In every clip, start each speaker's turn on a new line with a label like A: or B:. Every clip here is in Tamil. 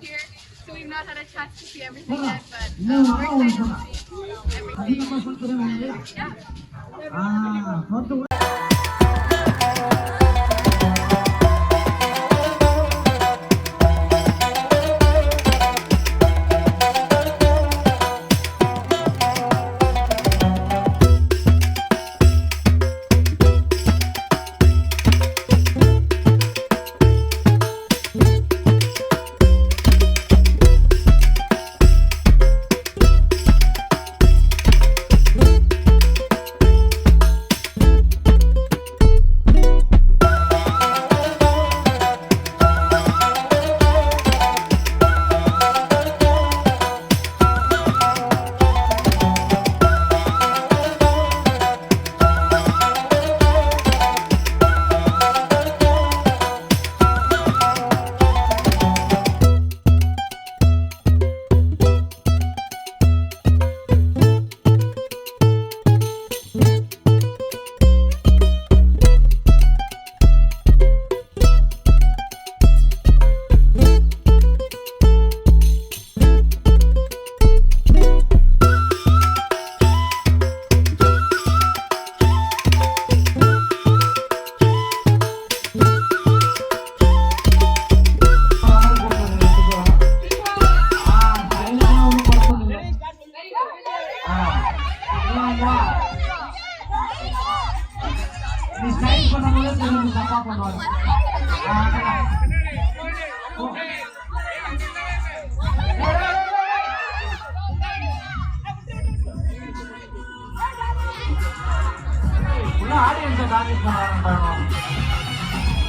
A: here, so we've not had a chance to see everything yet, but we're excited to see everything. Yeah.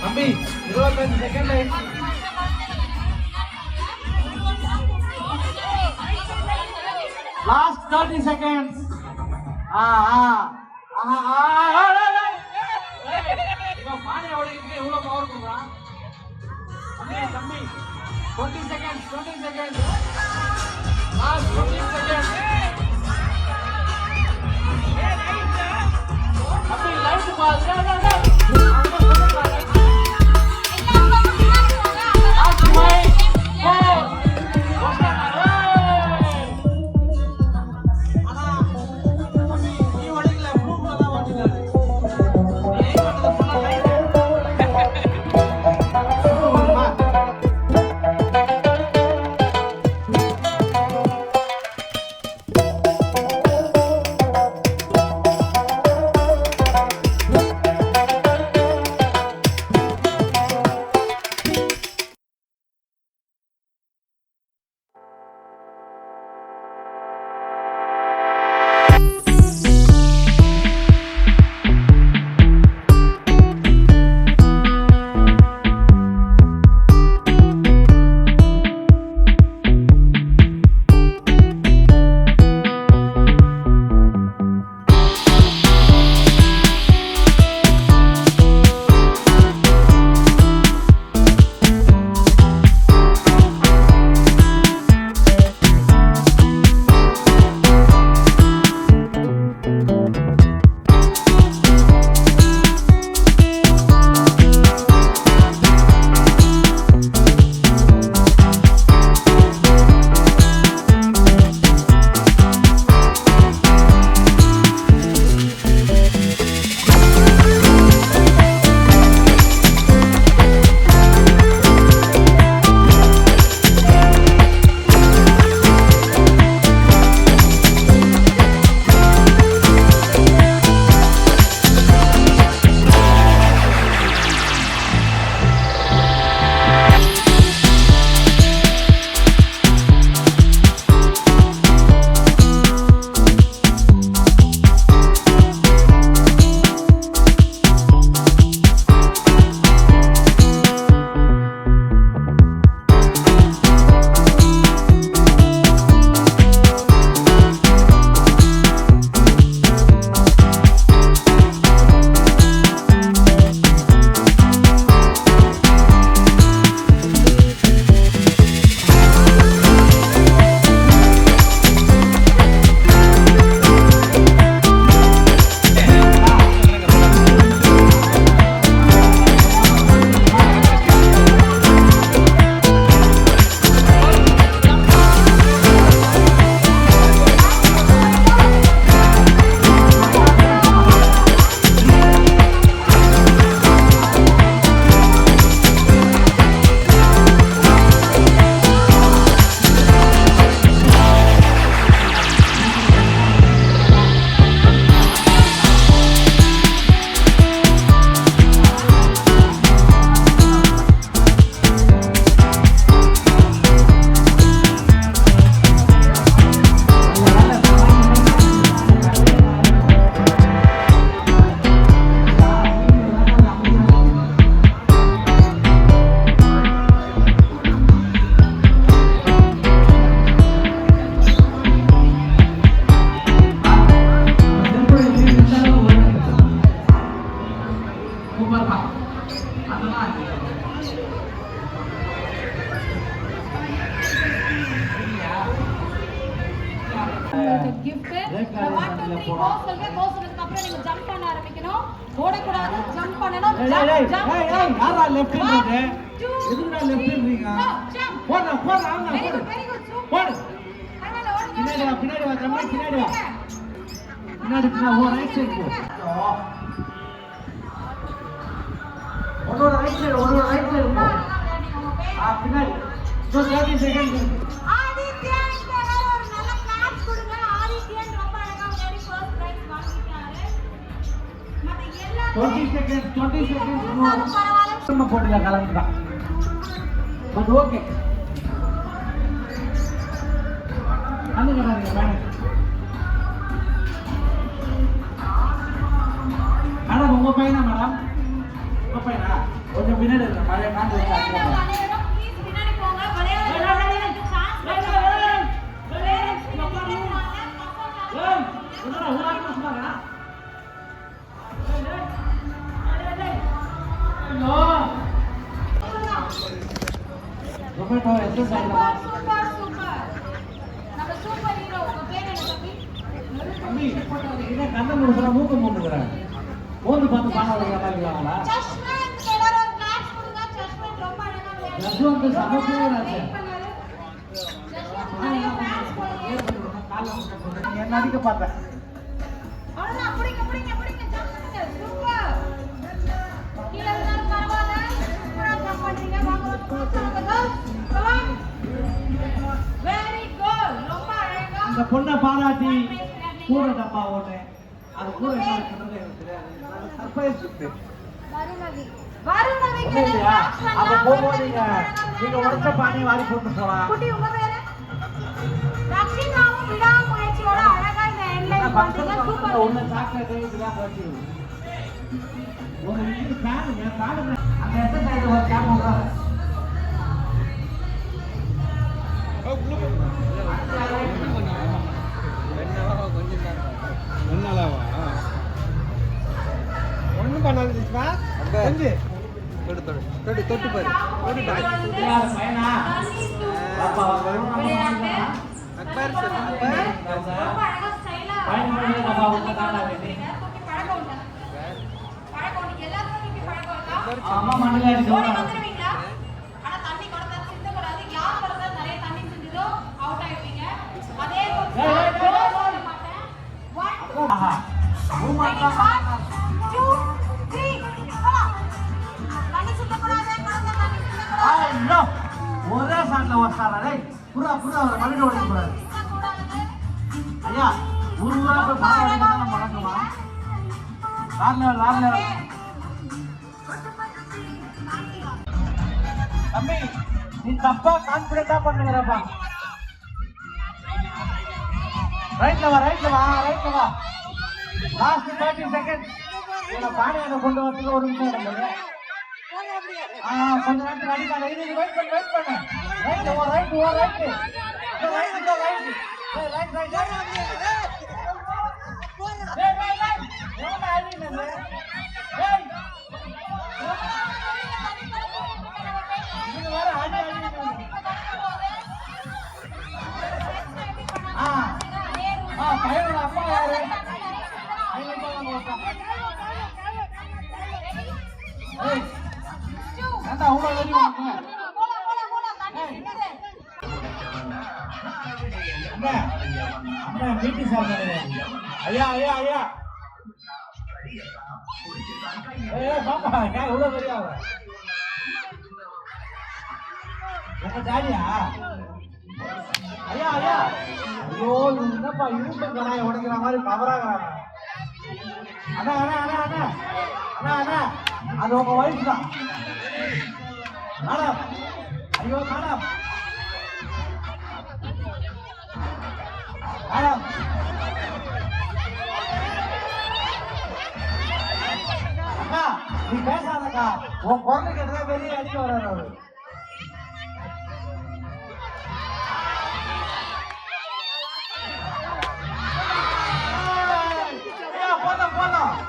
B: தம்பி 25 செகண்ட் லாஸ்ட் 30 செகண்ட்ஸ் மானிய ஓடிக்கு எவ்வளவு பவர் கொடுக்குறான் தம்பி 20 செகண்ட்ஸ் லாஸ்ட் 20 செகண்ட்ஸ் தம்பி லைட் பாஸ்
C: 1 2 3 கோ சொல்லுங்க. கோ சொன்னதுக்கு அப்புறம் நீங்க ஜம்ப் பண்ண ஆரம்பிக்கணும். ஓடக்கூடாது, ஜம்ப் பண்ணணும்.
B: யாரா லெஃப்ட்ன்றது? எதுக்குடா லெஃப்ட்ன்றீங்க? போடா போடா ஆனா போடு. போடு. பின்னாடி வா தம்பி பின்னாடி வா. பின்னாடி ஓ ரைட் சைடு போ. ஒன்னோட ரைட் சைடு போ. பின்னாடி. 30 செகண்ட்.
C: ஆதித்யன் எல்லாரும் ஒரு நல்ல கிளாப் கொடுங்க. ஆதித்யன் ரொம்ப அழகா ஓடி ஃபர்ஸ்ட் பிரைஸ் வாங்கிட்டாரு. மத்த எல்லா
B: 20 செகண்ட்
C: பரவாயில்லை.
B: நம்ம போட்டுல கலந்துடா. But okay. அன்னைக்கு மேடம். மேடம் உங்க பையனா மேடம்? உங்க பையனா? கொஞ்சம் பின்னாடி இருங்க. பழைய காண்டு வச்சாங்க.
C: அனைவரும் ப்ளீஸ் பின்னாடி போங்க. விளையாடுறதுக்கு சான்ஸ் கொடுங்க.
B: என்னடா ஊராடி போறாங்க? ஐயோ. ரொபோட்டோ எக்ஸசைஸ்
C: சூப்பர். நம்ம சூப்பர் ஹீரோ. உங்க பேர் என்ன தம்பி?
B: தம்பி இத கண்ண மூடுற மூக்க மூடுற. ஓடு பார்த்து பாட வைக்கறாங்களா?
C: ஜஸ்வந்த் எல்லாரும் ஒரு கிளாப் கொடுங்க. ஜஸ்வந்த் ரொம்ப அழகா விளையாடுறாரு.
B: ஜஸ்வந்த் சமோசராச்சு.
C: ஜஸ்வந்த் நிறைய ஃபேன்ஸ் போடுங்க.
B: என்ன அடிக்க பார்த்தேன்.
C: அவ்வளவுதான். புடிங்க ஜஸ்வந்த். சூப்பர். கீழ இருந்தாலும் பரவாயில்ல. சூப்பரா ஜம்ப் பண்றீங்க. வாங்க வெரி குட். ரொம்ப அழகா
B: இந்த பொண்ணை பாராட்டி கூட டப்பா ஓட்டு. அது கூட என்ன சொல்றது எனக்கு தெரியாது. Surprise gift.
C: வருணவிக்கு
B: இல்லையா? அப்ப போகும்போது நீங்க உடச்ச பானை வாரி போட்டு போலாம்.
C: குட்டி உங்க பேரு? ரக்ஷிதாவும் விடாமுயற்சியோட அழகா இந்த என்லைன் பண்றீங்க. சூப்பர்.
B: உள்ள சாக்லேட் இதெல்லாம் போட்டு ஒரு இது ஃபேன் நான் பாடுங்க. அந்த எக்ஸசைஸ் ஒரு கேம் போடுறாங்க.
D: ஒண்ணும் பண்ணாது விஸ்வா. வந்து தொட்டு பாரு.
B: யார் பையனா? அப்பா
C: விளையாட்டு.
D: அக்பர் சார்
C: ரொம்ப அழகா ஸ்டைலா
B: பையனோட அப்பா உங்க தாத்தா வேண்டி.
C: தூக்கி பழக்கம் உண்டா? பழக்கம் உண்டு. எல்லாருக்கும் தூக்கி பழக்கம் இருக்கா?
B: அம்மா மண்ணுல
C: ஓடி
B: அடிச்சு
C: வந்துருவீங்களா? ஆனா தண்ணி கொடுத்தா சிந்தக்கூடாது. யார் கொடுத்தா நிறைய தண்ணி சிந்துதோ அவுட் ஆயிடுவீங்க. அதே மாட்டேன். 1 2
B: ஆஹா.
C: Ready, 1 2 3 போலாம். தண்ணி சிந்தக்கூடாது. குழந்தை தண்ணி சிந்தக்கூடாது.
B: ஐயோ ஒரே சாட்ல வச்சாரா டேய் புறா அவர் மண்ணில ஓடிக்க கூடாது.
C: சிந்தக்கூடாது.
B: ஐயா ஊரா போய் பாட வைக்க நம்ம வழக்கமா? லார்ல தம்பி நீ தப்பா கான்ஃபிடென்ட்டா பண்ணுங்கறப்பா. ரைட்ல வா லாஸ்ட் 30 செகண்ட். இந்த பானையை கொண்டு வரதுக்கு ஒரு நிமிஷம் எடுக்குது. கொஞ்ச நேரத்துக்கு அடிக்காத. இது வெயிட் பண்ணு. ரைட் ஓ ரைட். பையனோட அப்பா யாரு? ஏண்டா அவ்வளோ வெறி உனக்கு? அண்ணா பிடி சார் ஐயா பாப்பா ஏன் இவ்வளோ வெறியா உங்க ஜாலியா? ஐயா ஐயோ என்னப்பா இரும்பு கடாயை உடைக்கிற மாதிரி கவராகிறாங்க. அண்ணா அது உங்க ஒய்ஃப் தான் மேடம். ஐயோ மேடம் அக்கா நீ பேசாதக்கா. உன் குழந்தை கிட்டதான் வெளியே அடிக்க வர்றாரு அவரு. போதும்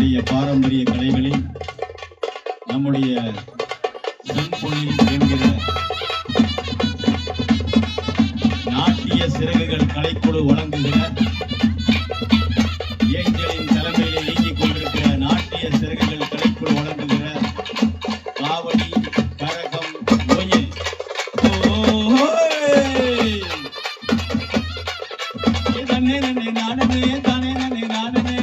E: தமிழர்களுடைய பாரம்பரிய கலைகளில் நம்முடைய செம்பொழி என்கிற நாட்டிய சிறகுகள் கலைக்குழு வழங்குகிற ஏஞ்சலின் தலைமையிலே இயங்கிக் கொண்டிருக்கிற நாட்டிய சிறகுகள் கலைக்குழு வழங்குகிற காவடி கரகம் கோயில் தன்னே நன்னே நானே தானே நன்னே நானே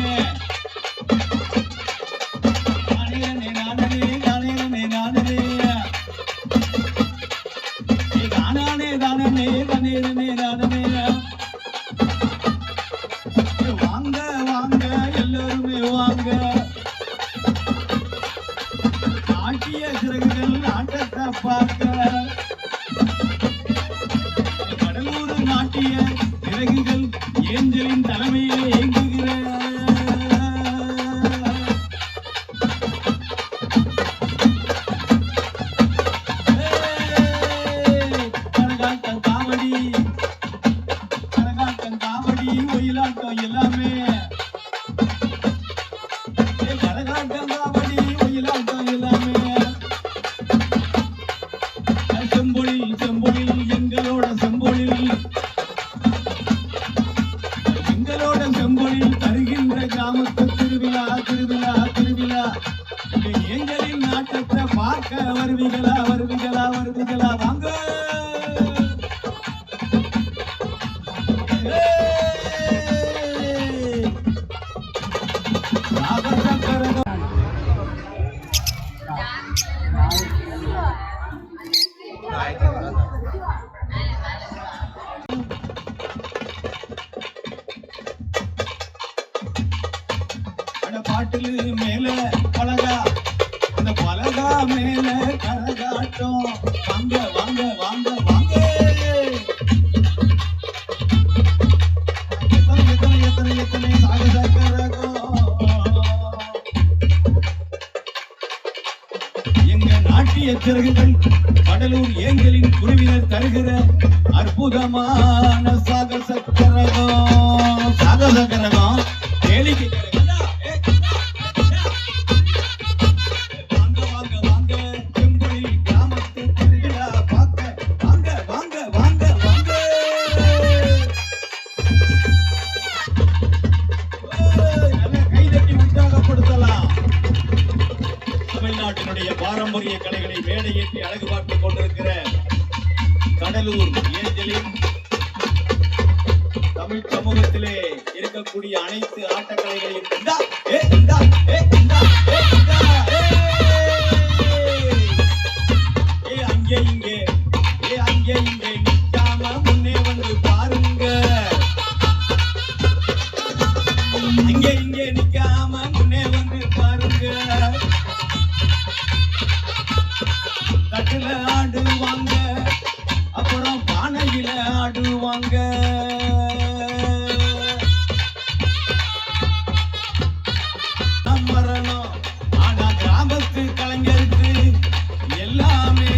E: வாங்க வாங்க எல்லாருமே வாங்க நாட்டிய சிறகுகள் நாட்டத்தை பார்க்க கடலூர் நாட்டிய சிறகுகள் ஏஞ்சலின் தலைமையிலே இயங்குகிற ஒயிலாட்டம் எல்லாமே கரகாட்டம் காவடி ஒயிலாட்டம் எல்லாமே செம்பொழில் செம்பொழில் எங்களோட செம்பொழில் தருகின்ற கிராமத்து திருவிழா திருவிழா திருவிழா எங்களின் நாட்டத்தை பார்க்க வருவீங்களா வருவீங்களா வருவீங்களா வாங்க பாட்டிலு மேல பலகா அந்த பலகா மேல கரகாட்டம் வாங்க வாங்க வாங்க வாங்க எத்தனை சாகச கரகம் எங்க நாட்டிய சிறகுகள் கடலூர் ஏஞ்சலின் குழுவினர் தருகிற அற்புதமான சாகச கரகம் கேளிக்கை தமிழ்நாட்டினுடைய பாரம்பரிய கலைகளை மேடையேற்றி அழகு பார்த்துக் கொண்டிருக்கிற கடலூர் ஏஞ்சலின் தமிழ் சமூகத்திலே இருக்கக்கூடிய அனைத்து ஆட்டக்கலைகளையும் அங்கே இங்கே நிற்காம முன்னே வந்து பாருங்க அங்கே இங்கே நிற்காம முன்னே வந்து பாருங்க தட்டுல ஆடுவாங்க அப்புறம் பானையில ஆடுவாங்க மரணம் ஆனா கிராமத்து கலைஞருக்கு எல்லாமே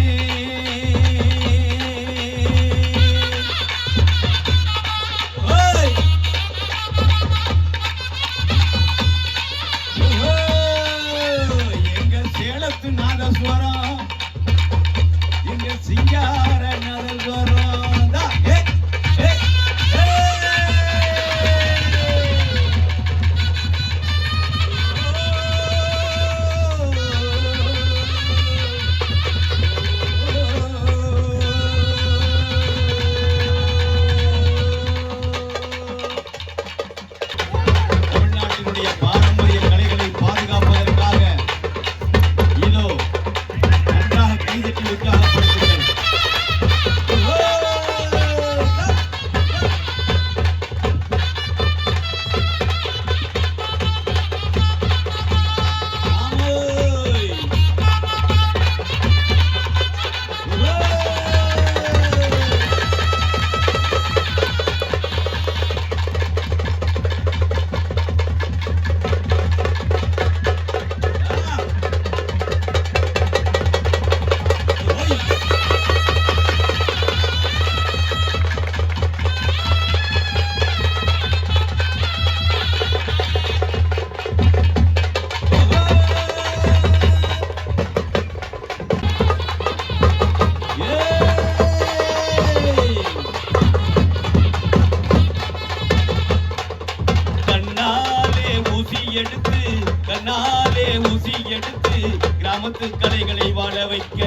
E: பின்னாலே ஊசி எடுத்து கிராமத்து கலைகளை வாழ வைக்க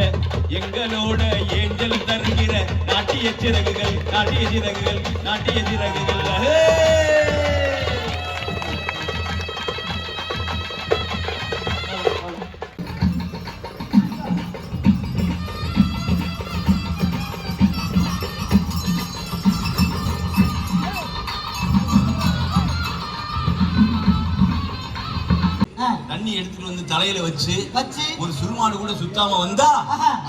E: எங்களோட ஏஞ்சல் தருகிற நாட்டிய சிறகுகள் நாட்டிய சிறகுகள் நாட்டிய சிறகுகள் தண்ணி எடுத்துட்டு வந்து தலையில வச்சு ஒரு சுருமாடு கூட சுத்தாம வந்தா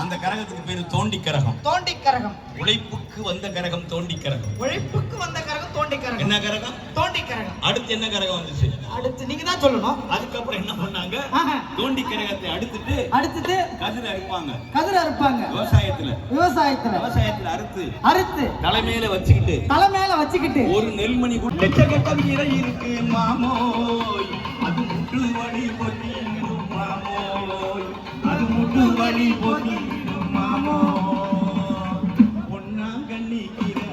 E: அந்த கரகத்துக்கு பேரு தோண்டி கரகம்.
F: தோண்டி கரகம்.
E: உழைப்புக்கு வந்த கரகம் தோண்டி கரகம்.
F: உழைப்புக்கு வந்த கரகம் தோண்டி கரகம்.
E: என்ன கரகம்?
F: தோண்டி கரகம்.
E: அடுத்து என்ன கரகம் வந்துச்சு?
F: அடுத்து நீங்க தான் சொல்லணும்.
E: அதுக்கப்புறம் என்ன பண்ணாங்க? தோண்டி கரகத்தை அடுத்துட்டு கதிர் அறுப்பாங்க.
F: கதிர் அறுப்பாங்க.
E: விவசாயத்துல அறுத்து தலைமையில வச்சுக்கிட்டு ஒரு நெல்மணி லட்சக்கட்டம் இறை இருக்கு மாமோய், அது முட்டு வழி பொத்திடும் மாமோய், அது முட்டு வழி பொத்திடும் மாமோய். பொன்னாங்கண்ணி கீரை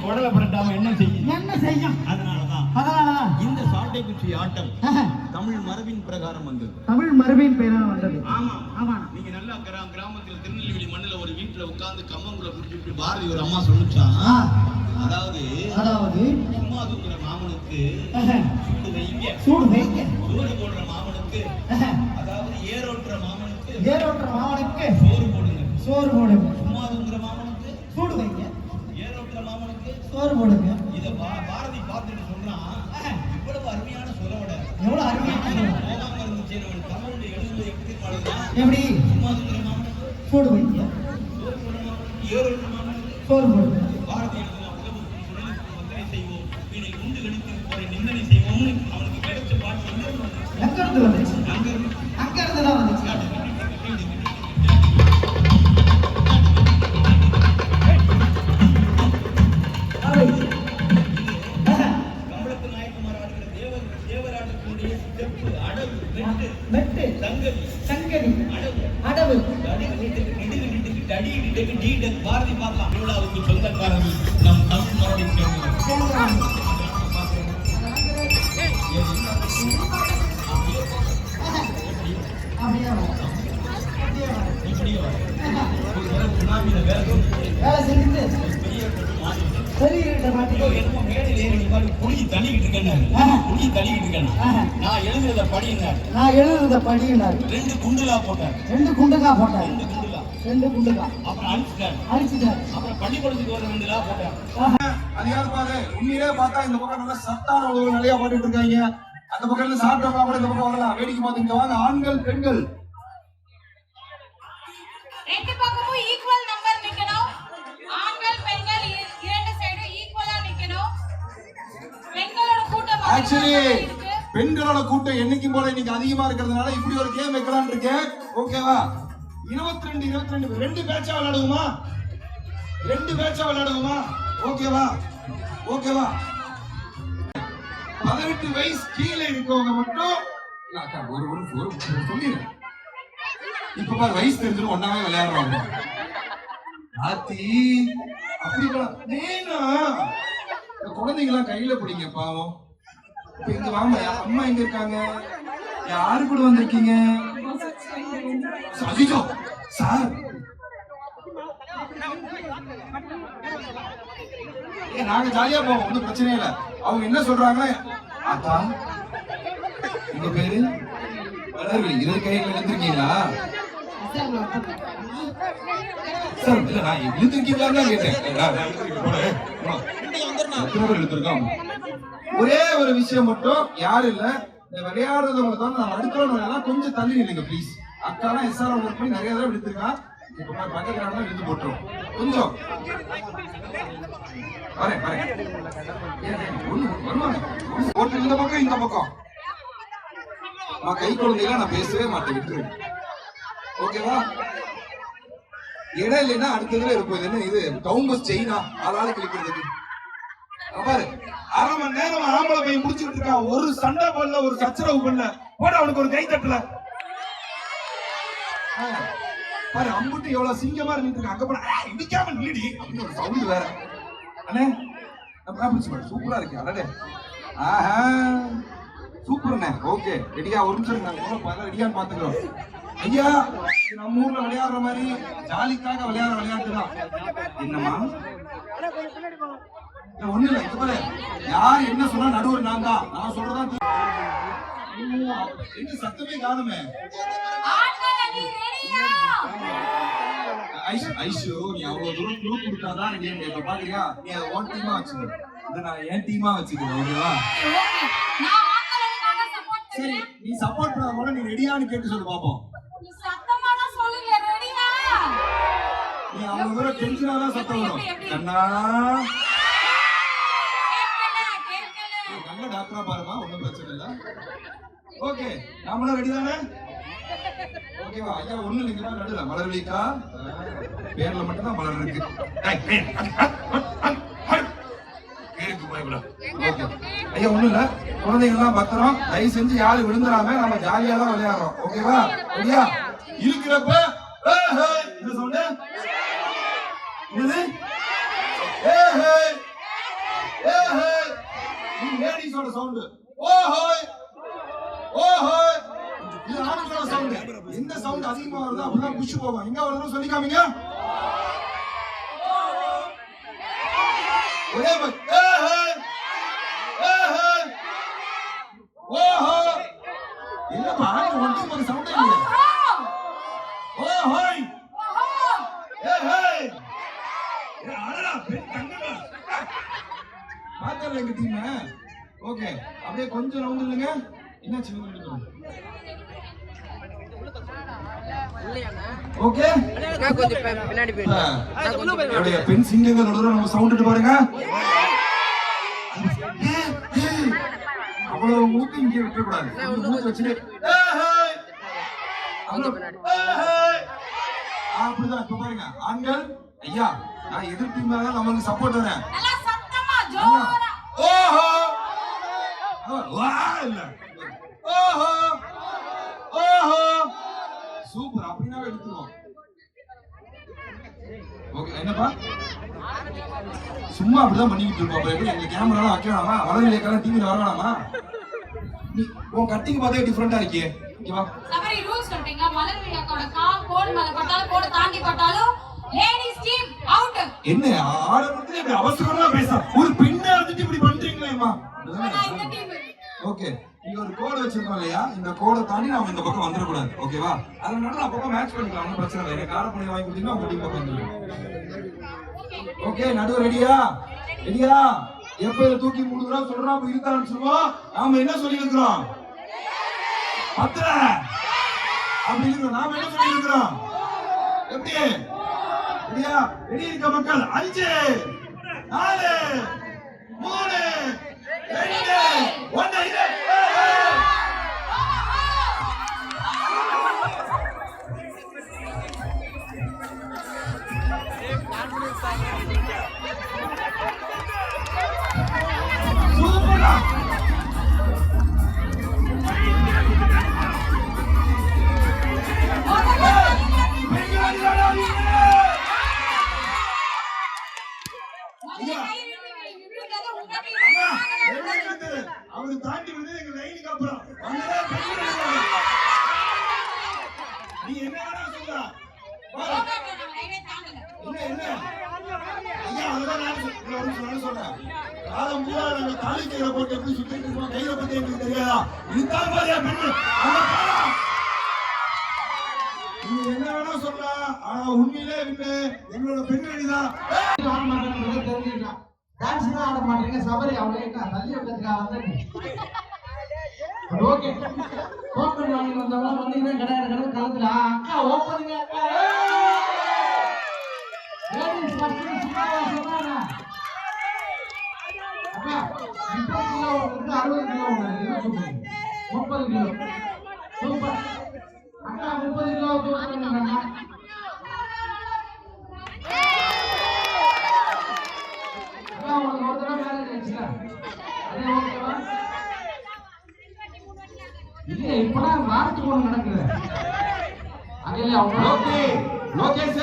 E: உடலை பரட்டாம என்ன செய்யும்? அதனாலதான் இந்த சாட்டை குச்சி ஆட்டம் தமிழ் மரபின் பிரகாரம் வந்தது. ஆமா. நீங்க நல்லா கிராமத்துல திருநெல்வேலி மண்ணுல ஒரு வீட்டுல உட்கார்ந்து கம்மங்குள்ள குடிச்சிட்டு பாரதி ஒரு அம்மா சொல்லிச்சான், அதாவது சும்மா தூங்குற மாமனுக்கு சூடு வைங்க, சூடு போடுற மாமனுக்கு, அதாவது ஏரோட்டுற மாமனுக்கு சோறு போடுங்க, சும்மா தூங்குற மாமனுக்கு சூடு வைங்க, ஏரோட்டுற மாமனுக்கு சோறு போடுங்க. இத பாரதி பார்த்துட்டு சொல்றான், இவ்வளவு அருமையான சொல்லோட, எவ்வளவு அருமையான போகாம இருந்துச்சு தமிழ் எழுதுல எப்படி பாடுறான், எப்படி சும்மா தூங்குற மாமனுக்கு சூடு வைங்க, சோறு போடுற மாமனுக்கு ஏரோட்டுற மாமனுக்கு சோறு போடுங்க. பாரதி எழுதுனா உலகம் சுழலுக்கு வந்தனை செய்வோம், வீணை குண்டு கணித்து போற நிந்தனை செய்வோம்னு அவனுக்கு கிடைச்ச பாட்டு
F: எங்கிருந்து வந்துச்சு? அங்கிருந்து தான் வந்துச்சு.
E: பாரதி பார்க்கலாம் விழாவுக்கு சொந்தக்காரர்கள் நம் தமிழ் மரபின் நான் எழுதுறத படியினார். ரெண்டு குண்டுகா போட்டார். அப்புறம் அழிச்சிட்டார். அப்புறம் பள்ளிக்கூடத்துக்கு ஒரு 2 லா போட்டார்.
B: அதிகாரமாக உண்மையிலே பார்த்தா இந்த பக்கம் நல்லா சத்தான உணவு நிறைய போட்டுட்டு இருக்காங்க. அந்த பக்கம் இருந்து சாப்பிட்டவங்க கூட இந்த பக்கம் வரலாம். வேடிக்கை பார்த்துங்க வாங்க. ஆண்கள் பெண்கள்
C: ரெண்டு பக்கமும் ஈக்குவல் நம்பர் நிக்கணும். ஆண்கள் பெண்கள் இரண்டு சைடும் ஈக்குவலா நிக்கணும். பெண்களோட கூட்டம்
B: ஆக்சுவலி பெண்களோட கூட்டம் என்னைக்கும் போல இன்னைக்கு அதிகமா இருக்கிறதுனால இப்படி ஒரு கேம் வைக்கலாம்னு இருக்கேன். ஓகேவா? 22 2 பேட்சா விளையாடுவோமா? 2 பேட்சா விளையாடுவோமா? ஓகேவா? 18 வயசு கீழே இருக்கவங்க மட்டும் ஒரு சொல்லிடுறேன். இப்ப பாரு வயசு தெரிஞ்சிடும் ஒன்னாவே விளையாடுறாங்க. ஆத்தி அப்படி குழந்தைங்களாம் கையில பிடிங்க பாவம். இப்ப இங்க வாமா, அம்மா எங்க இருக்காங்க? யாரு கூட வந்திருக்கீங்க? அஜிஜோ சார் நாங்க ஜாலியா போவோம், ஒன்றும் பிரச்சனை இல்லை. அவங்க என்ன சொல்றாங்க? ஆத்தா உங்க பேரு வளர்வெளி, 20 கையில எடுத்திருக்கீங்களா? சார் இல்ல நான் எடுத்திருக்கீங்களா கேட்டேன். எடுத்திருக்கோம். ஒரே ஒரு விஷயம் மட்டும், யாரு இல்ல இந்த விளையாடுறவங்க தான் நான் அடுக்கிறவங்க கொஞ்சம் தள்ளி நில்லுங்க ப்ளீஸ். அக்காலாம் எஸ்ஆர் ஒர்க் பண்ணி நிறைய தடவை எடுத்திருக்கான். இப்ப பக்கத்துல எடுத்து போட்டுரும் கொஞ்சம் இந்த பக்கம் இந்த பக்கம் நான் கை குழந்தைல நான் பேசவே மாட்டேன், விட்டுரு. ஓகேவா? இடம் இல்லைன்னா அடுத்ததுல இருக்கும். இது என்ன இது டவுன் பஸ் செயினா? அதால கிளிக்கிறதுக்கு பாரு. 1/2 மணி நேரம் ஆம்பளை போய் முடிச்சுட்டு இருக்கான். ஒரு சண்டை பண்ணல, ஒரு சச்சரவு பண்ணல. போட அவனுக்கு ஒரு கை தட்டல பாரு. அம்புட்டு எவ்வளவு சிங்கமா இருந்துட்டு இருக்கான். அங்க போன இடிக்காம நில்லடி அப்படின்னு ஒரு சவுண்ட் வேற. அண்ணே
G: சூப்பரா இருக்கு. அடடே, ஆஹா, சூப்பர்ண்ணே. ஓகே, ரெடியா? ஒரு நிமிஷம் நாங்க ரெடியான்னு பாத்துக்கிறோம். ஐயா, நம்ம ஊர்ல விளையாடுற மாதிரி ஜாலிக்காக விளையாடுற விளையாட்டு தான். என்னம்மா? ஒண்ணு இல்ல, இது பாரு, யார் என்ன சொன்னா நடுவர் நான் தான். நான் சொல்றதா என்ன சத்தமே காணுமே. ஐஷு, நீ அவ்வளவு தூரம் க்ளூ கொடுத்தாதான் நீ இப்ப பாக்குறியா? நீ அதை ஓன் டீமா வச்சுக்க, இதை நான் என் டீமா வச்சுக்கிறேன். ஓகேவா? சரி, நீ சப்போர்ட் பண்ண கூட நீ ரெடியான்னு கேட்டு சொல்லு பாப்போம். நீ அவ்வளவு தூரம் டென்ஷனாதான் சத்தம் வரும். கண்ணா நல்ல டாக்டரா பாருமா, ஒண்ணும் பிரச்சனை இல்ல. ஓகே, நாமளும் ரெடி தானே? ஓகேவா? ஐயா ஒண்ணு இல்லைங்களா, நடுல மலர்விக்கா பேர்ல மட்டும் தான் மலர் இருக்கு. ஐயா ஒண்ணு இல்ல, குழந்தைங்க எல்லாம் பத்திரம், தயவு செஞ்சு யாரு விழுந்துடாம நம்ம ஜாலியா தான் விளையாடுறோம். ஓகேவா? ரெடியா? இருக்கிறப்ப என்ன சவுண்ட்? இது லேடிஸோட சவுண்ட். ஓஹோய் ஓஹோய், இது ஆண்களோட சவுண்ட். எந்த சவுண்ட் அதிகமா வருதோ அப்படிதான் புஷ் போகும். எங்க வருதுன்னு சொல்லி காமிங்க. ஒரே ஓஹோ, என்னப்பா ஒன்றும் ஒரு சவுண்டே இல்லையா? ஓஹோய் பாத்தல எங்க டீம். ஓகே, அப்படியே கொஞ்சம் ரவுண்ட் இல்லைங்க. என்னாச்சு? ஓகே,
D: பின்னாடி
G: போயிடு. பெண் சிங்கங்க நடுவுல நம்ம சவுண்ட் பாருங்க. அவ்வளவு மூத்தி இங்க விட்டுற கூடாது. மூத்தி வச்சுட்டு அப்படிதான். இப்ப பாருங்க ஆண்கள். ஐயா, நான் எதிர் டீம் தான் நமக்கு சப்போர்ட் வரேன். ஓஹோ இல்ல, ஓஹோ ஓஹோ, சூப்பர். அப்படின்னா எடுத்துருவோம். ஓகே, என்னப்பா சும்மா அப்படிதான் பண்ணிக்கிட்டு இருக்கோம். அப்ப எப்படி எங்க கேமரா வைக்கலாமா? வளர்நிலைக்கெல்லாம் டிவில வரலாமா? நீ உன் கட்டிங் பார்த்தே டிஃபரெண்டா இருக்கே. ஓகேவா?
C: சபரி ரூல்ஸ் சொல்றீங்க. மலர்விழாக்கோட கோடு மேல பட்டாலும் கோடு தாண்டி பட்டாலும் லேடிஸ் டீம் அவுட்.
G: என்ன ஆரம்பத்துல இப்படி அவசரமா பேச ஒரு பெண்ணா இருந்துட்டு இப்படி பண்றீங்களேம்மா? ஓகே, நீங்க ஒரு கோடு வச்சிருக்கோம் இல்லையா? இந்த கோடை தாண்டி நாம இந்த பக்கம் வந்துட கூடாது. ஓகேவா? அதனால அப்பப்ப மேட்ச் பண்ணிக்கலாம், ஒன்றும் பிரச்சனை இல்லை. எனக்கு காரப்பணி வாங்கி கொடுத்தீங்கன்னா உங்க டீம் பக்கம் வந்துடும். ஓகே, நடுவு ரெடியா? ரெடியா? எப்ப இதை தூக்கி 3 தடவை சொல்றோம், அப்ப இருக்க ஆரம்பிச்சிருவோம். நாம என்ன சொல்லி இருக்கிறோம்? 10 அப்படி இருக்கிறோம். நாம என்ன சொல்லி இருக்கிறோம்? எப்படி? ரெடியா? ரெடி இருக்க மக்கள்? 5 4 3 2 1 இது. சூப்பரா அவரு தாண்டி வந்து எங்க லைனுக்கு அப்புறம் நீ என்ன சொல்ற? என்ன ஐயா, அதுதான் நான் சொல்றேன். காலம் பூரா நாங்க தாலி கையில போட்டு எப்படி சுத்திட்டு இருக்கோம், கையில பத்தி எங்களுக்கு தெரியாதா? இதுதான் பாரியா பெண்ணு. நீங்க என்ன வேணா சொல்லலாம், ஆனா உண்மையிலே எங்களோட பெண்மணிதான்.
B: தெரிஞ்சுக்கலாம். டான்ஸ் தான் ஆட மாட்டீங்க. சபரி அவளே தள்ளி விட்டதுக்காக வந்து ஓகே, ஓப்பன் வாங்கி வந்தவங்க வந்தீங்கன்னா கிடையாது களத்துல அக்கா ஓப்பனிங்க அக்கா. லேடிஸ் ஃபர்ஸ்ட் சொன்னாங்க அக்கா 30 கிலோ இருந்து 60 கிலோ இருக்கு. 30 கிலோ சூப்பர் அக்கா. 30 கிலோ தூக்குறாங்க. இல்ல இப்பதான் வாரத்துக்கு ஒண்ணு நடக்குது.
G: ஓகே, லோகேஷ்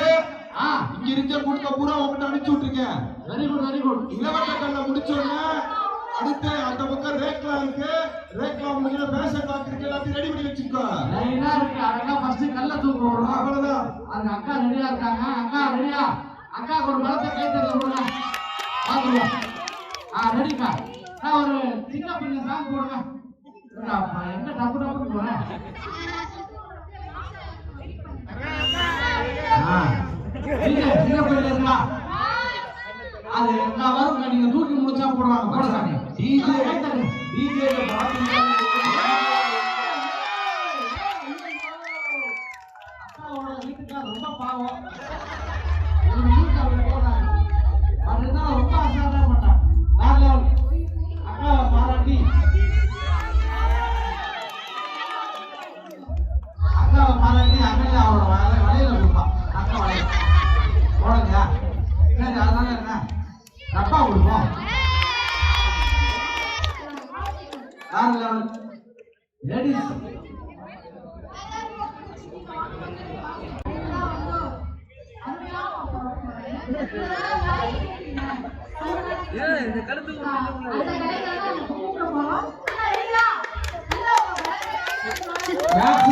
G: இங்க இருக்க கூட்டத்தை பூரா உங்ககிட்ட அனுப்பிச்சு விட்டுருக்கேன்.
B: Very good very good.
G: இளவட்ட கல்ல முடிச்சோடனே அடுத்து அந்த பக்கம் ரேக்லா இருக்கு. ரேக்லா முடிஞ்ச பேஷன் டாக் இருக்கு. எல்லாத்தையும் ரெடி பண்ணி வச்சுக்கோ.
B: லைனா இருக்கு. அதெல்லாம் ஃபர்ஸ்ட் கல்ல தூக்கு போறோம்.
G: அவ்வளவுதான்.
B: அந்த அக்கா ரெடியா இருக்காங்க. அக்கா ரெடியா? அக்காக்கு ஒரு பலத்தை கை தட்டி விடுங்க. பாத்துருவோம். ரெடிக்கா. நான் ஒரு சின்ன பண்ண சாங் போடுங்க. எங்க டப்பு டப்புன்னு போறேன். சின்ன பண்ண இருக்கா? அது நான் வரும். நீங்க தூக்கி முடிச்சா போடுவாங்க. போடுறாங்க. டிஜே டிஜே அக்காவோட வீட்டுக்கு ரொம்ப பாவம். ஒரு வீட்டுக்கு அவங்க போறாங்க. அதுதான் ரொம்ப அசால்ட்டா பண்ணாங்க. வேற லெவல். அக்காவை பாராட்டி அக்கா அவரோட வலையில கொடுப்பான். அக்கா வலையில போடுங்க. அதனால என்ன டப்பா கொடுப்போம். வேற லெவல். லேடிஸ்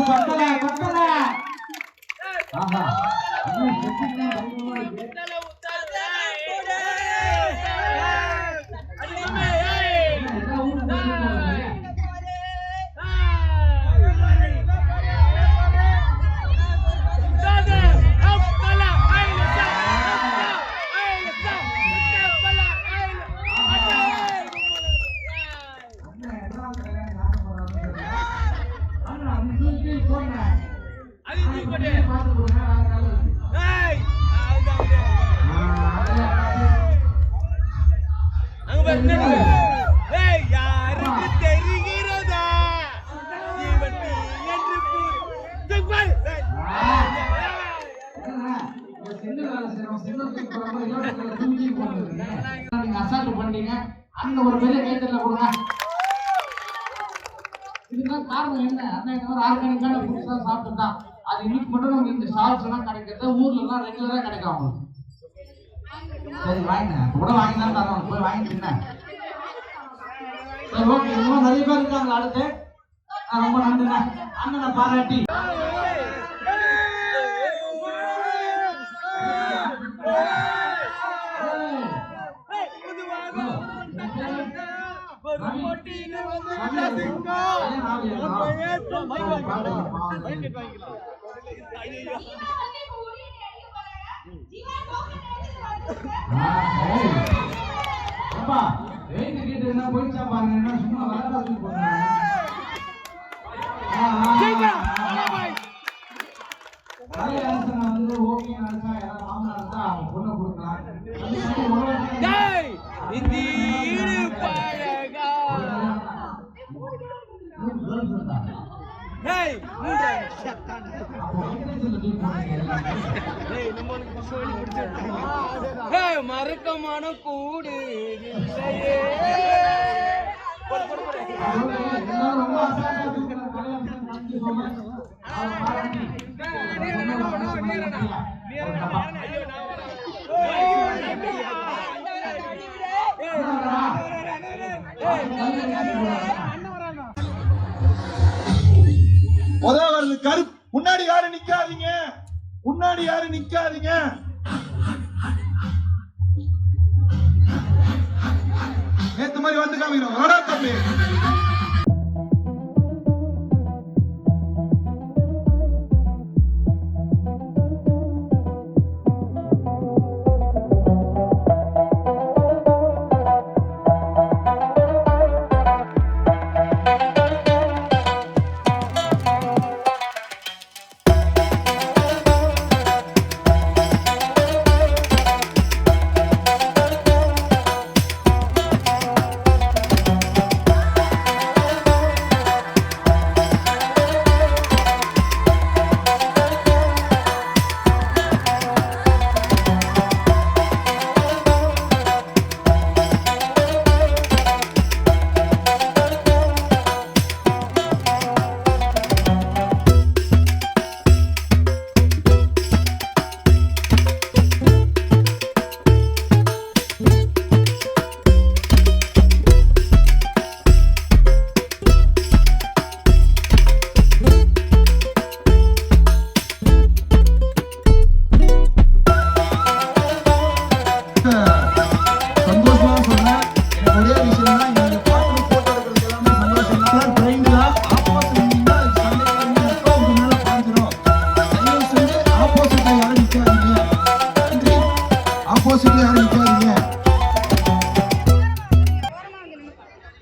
B: பத்தல பத்தல. ஆஹா அசால்ட் பண்ணீங்க. அந்த ஒரு பெரிய கைத்தல கொடுங்க. இதுதான் காரணம் என்ன? அண்ணன் ஆர்கானிக்கான ஃபுட்ஸ் தான் சாப்பிட்டுதான். அது இன்னைக்கு மட்டும் நமக்கு இந்த ஸ்டால்ஸ் எல்லாம் கிடைக்கிறது. ஊர்ல எல்லாம் ரெகுலரா கிடைக்கும் அவங்களுக்கு. சரி வாங்க கூட வாங்கினா தரோம். போய் வாங்கிட்டீங்க. சரி ஓகே. இன்னும் நிறைய பேர் இருக்காங்க. அடுத்து ரொம்ப நன்றிண்ணா. அண்ணனை பாராட்டி போயிடுச்சா பாருங்க. சும்மா வரலாறு போறாங்க. வந்து ஓகே நடத்தா யாராவது மாமனா இருந்தா அவங்க பொண்ணை கொடுக்கலாம்.
D: மறக்கமான கூடு
G: முதல்ல கருப்பு. முன்னாடி யாரும் நிக்காதீங்க. முன்னாடி யாரும் நிக்காதீங்க. நேத்து மாதிரி வந்து காமிக்கிறோம். தம்பி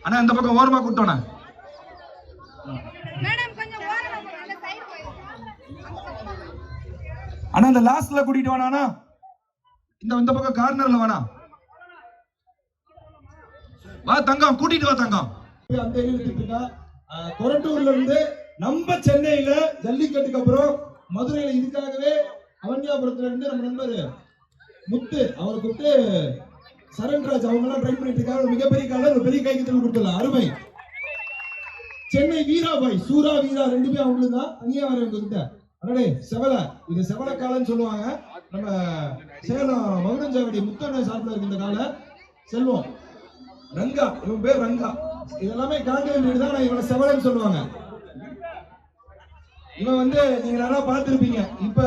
G: அண்ணா இந்த பக்கம் ஓரமா கூட்டோண்ணே.
A: மேடம் கொஞ்சம் ஓரமா போங்க, அந்த சைடு போயிடுங்க.
G: அண்ணா இந்த லாஸ்ட்ல கூட்டிட்டு வானா, இந்த பக்கம் கார்னர்ல வேணா. வா தங்கம், கூட்டிட்டு வா தங்கம்.
B: அந்த கொரட்டூர்ல இருந்து நம்ம சென்னையில ஜல்லிக்கட்டுக்கு அப்புறம் மதுரையில இதுக்காகவே அவன்யாபுரத்துல இருந்து நம்ம நண்பர் முத்து அவரை கூப்பிட்டு சரண்ராஜ் அவங்க எல்லாம் ட்ரை பண்ணிட்டு இருக்காங்க. மிகப்பெரிய காலம், ஒரு பெரிய கைக்கு கொடுத்துடலாம். அருமை. சென்னை வீராபாய் சூரா வீரா ரெண்டுமே அவங்களுக்கு தான். அங்கேயே வர கிட்ட அடடே செவலை, இது செவலை காலன்னு சொல்லுவாங்க. நம்ம சேலம் மகுடஞ்சாவடி முத்தண்ண சார்பில் இருக்கு இந்த காலை. செல்வம் ரங்கா, இவன் பேர் ரங்கா. இதெல்லாமே காந்தியம் வீடு தான். நான் இவனை செவலைன்னு சொல்லுவாங்க. இவன் வந்து நீங்க நல்லா பார்த்திருப்பீங்க. இப்ப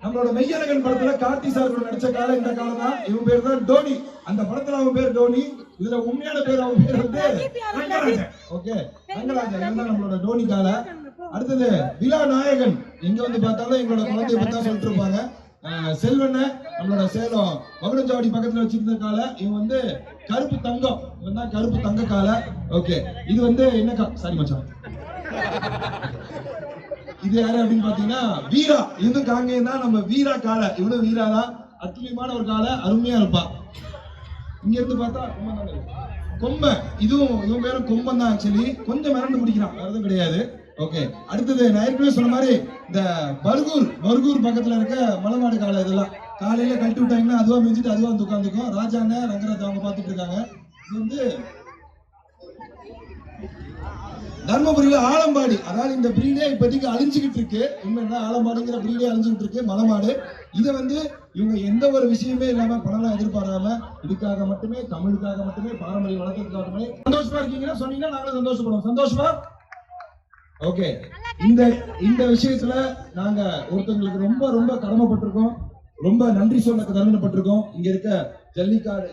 B: நம்மளோட மெய்யழகன் படத்துல கார்த்தி சார் கூட நடிச்ச காலம் இந்த காலம் தான். இவன் பேர் தான் டோனி. அந்த படத்துல அவன் பேர் டோனி. இதுல உண்மையான பேர் அவன் பேர் வந்து ரங்கராஜன். ஓகே, ரங்கராஜன் இவன் தான் நம்மளோட டோனி கால. அடுத்தது விழா நாயகன். எங்க வந்து பார்த்தாலும் எங்களோட குழந்தைய பத்தி தான் சொல்லிட்டு இருப்பாங்க. செல்வண்ண நம்மளோட சேலம் மகுடஞ்சாவடி பக்கத்துல வச்சிருந்த கால. இவன் வந்து கருப்பு தங்கம். இவன் தான் கருப்பு தங்க கால. ஓகே, இது வந்து என்ன சாரி மச்சான், இது யாரு அப்படின்னு பாத்தீங்கன்னா வீரா. இது காங்கேயம் தான் நம்ம வீரா காலை. இவனும் வீரா தான். அத்துலியமான ஒரு காலை, அருமையா இருப்பான். இங்க இருந்து பார்த்தா கொம்பை. இதுவும் இவன் பேரும் கொம்பன் தான். ஆக்சுவலி கொஞ்சம் மிரண்டு பிடிக்கிறான், வேற எதுவும் கிடையாது. ஓகே, அடுத்தது நான் ஏற்கனவே சொன்ன மாதிரி இந்த பர்கூர் பக்கத்துல இருக்க மலமாடு காலை. இதெல்லாம் காலையில கழட்டி விட்டாங்கன்னா அதுவா மிஞ்சிட்டு அதுவா வந்து உட்காந்துக்கும். ராஜாங்க ரங்கராஜ் அவங்க பாத்துட்டு இருக்காங்க. இது வந்து தர்மபுரியில ஆலம்பாடி. அதாவது இந்த பிரீடே இப்போதைக்கு அழிஞ்சுக்கிட்டு இருக்கு. உண்மையா ஆலம்பாடிங்கிற பிரீடே அழிஞ்சுக்கிட்டு இருக்கு, மலமாடு. இதை வந்து இவங்க எந்த ஒரு விஷயமே இல்லாம பணம் எதிர்பாராம இதுக்காக மட்டுமே, தமிழுக்காக மட்டுமே, பாரம்பரிய வளர்த்ததுக்காக மட்டுமே. சந்தோஷமா இருக்கீங்கன்னா சொன்னீங்கன்னா நாங்களும் சந்தோஷப்படுவோம். சந்தோஷமா? ஓகே, இந்த விஷயத்துல நாங்க ஒருத்தங்களுக்கு ரொம்ப ரொம்ப கடமைப்பட்டிருக்கோம். ரொம்ப நன்றி சொல்ல கடமைப்பட்டிருக்கோம். இங்க இருக்க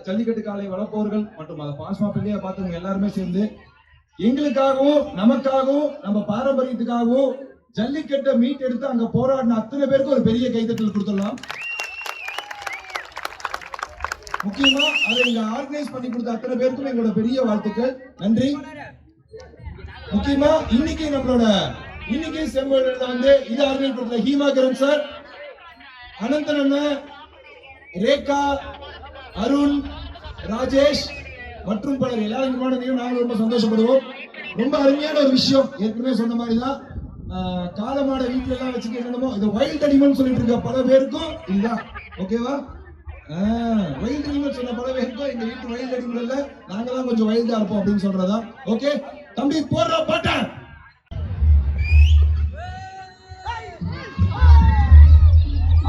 B: ஜல்லிக்கட்டு காலை வளர்ப்பவர்கள் மற்றும் அதை பாஸ்மா பிள்ளையா பார்த்தவங்க எல்லாருமே சேர்ந்து எங்களுக்காகவும் நமக்காகவும் நம்ம பாரம்பரியத்துக்காகவும் ஜல்லிக்கட்டை மீட் எடுத்து அங்க போராடின அத்தனை பேருக்கு ஒரு பெரிய கைத்தட்டல் கொடுத்துடலாம். முக்கியமா அதை இங்க ஆர்கனைஸ் பண்ணி கொடுத்த அத்தனை பேருக்கும் எங்களோட பெரிய வாழ்த்துக்கள், நன்றி. முக்கியமா இன்னைக்கு செம்பேடுல வந்து இது ஆர்கனைஸ் பண்ண ஹீமா கரன் சார், அனந்தன் அண்ணன், ரேகா, அருண், ராஜேஷ் மற்றும் பலர் எல்லாரும் நாங்கள் ரொம்ப சந்தோஷப்படுவோம். ரொம்ப அருமையான ஒரு விஷயம். ஏற்கனவே சொன்ன மாதிரிதான் காலமாட வீட்டுல எல்லாம் வச்சுட்டு என்னமோ இது வைல்ட் அனிமல் சொல்லிட்டு இருக்க பல பேருக்கும் இதுதான். ஓகேவா? வைல்ட் அனிமல் சொன்ன பல பேருக்கும் எங்க வீட்டு வைல்ட் அனிமல் இல்ல, நாங்கெல்லாம் கொஞ்சம் வைல்டா இருப்போம் அப்படின்னு சொல்றதா. ஓகே தம்பி, போடுற பாட்ட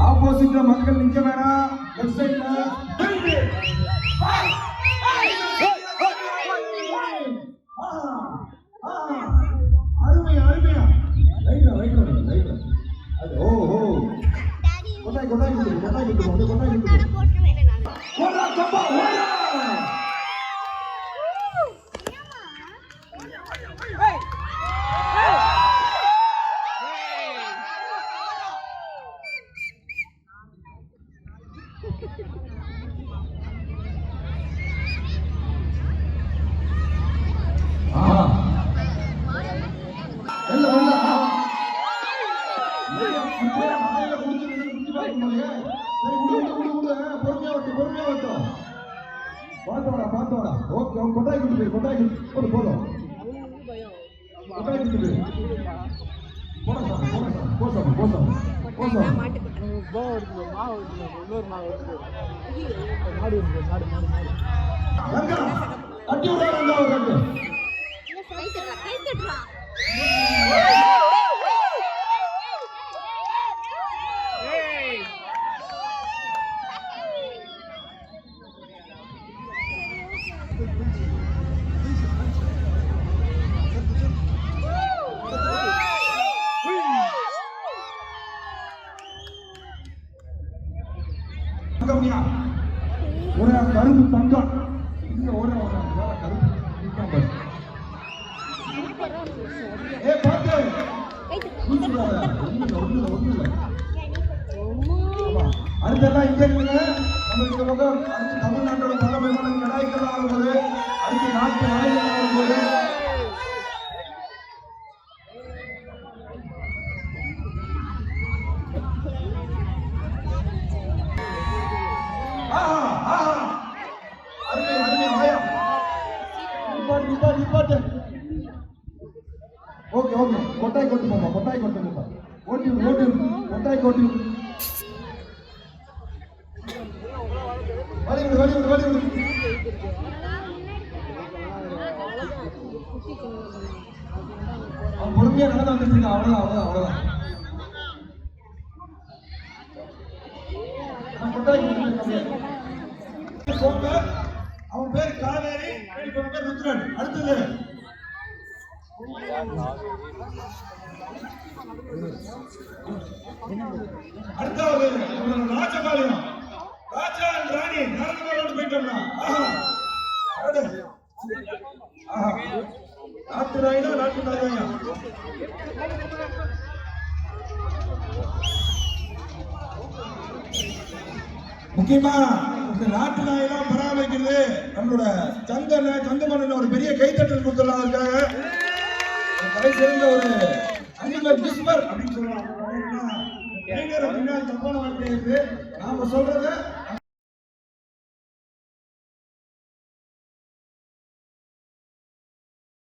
B: ஆப்போசிட்ல மக்கள் நிக்க வேணாம். லெஃப்ட் சைட்ல அருமையா ஓஹோ கொட்டாய் பாத்தோடா. ஓகே, கொட்டாய் போதும் போதும் கொட்டாய் அட்டி விட ஒரு கருப்பு தங்கம் ஒரு கருப்பு அடுத்தெல்லாம் இங்க இருக்குங்க. நம்ம இந்த பக்கம் தமிழ்நாட்டோட தலைமையான கடாய்கள் ஆகும்போது அடுத்து நாட்டு
G: நிப்பாட்டு. ஓகே கொட்டாய் கொட்டு மாமா, கொட்டாய் கொட்டு மாமா. ஓட்டி கொட்டாய் கொட்டி. வழி விடு. அவன் பொறுமையா நடந்து வந்துட்டு இருக்கான். அவ்வளவுதான். கொட்டாய் கொட்டு. அவன் பேர் காவேரி, பேர் ருத்ரன். அடுத்தது அடுத்தாவது ராஜபாளையம், ராஜா ராணி நரகோடு போயிட்டோம்னா நாட்டு நாயா முக்கியமா இந்த நாட்டு நாயெல்லாம் பராமரிக்கிறது நம்மளோட சந்தமன் ஒரு பெரிய கைத்தட்டல் கொடுத்துடலாம். அதுக்காக தலை சிறந்த ஒரு அனிமல் விஸ்பர் அப்படின்னு சொல்லுவாங்க. தப்பான வார்த்தை இருக்கு. நாம சொல்றத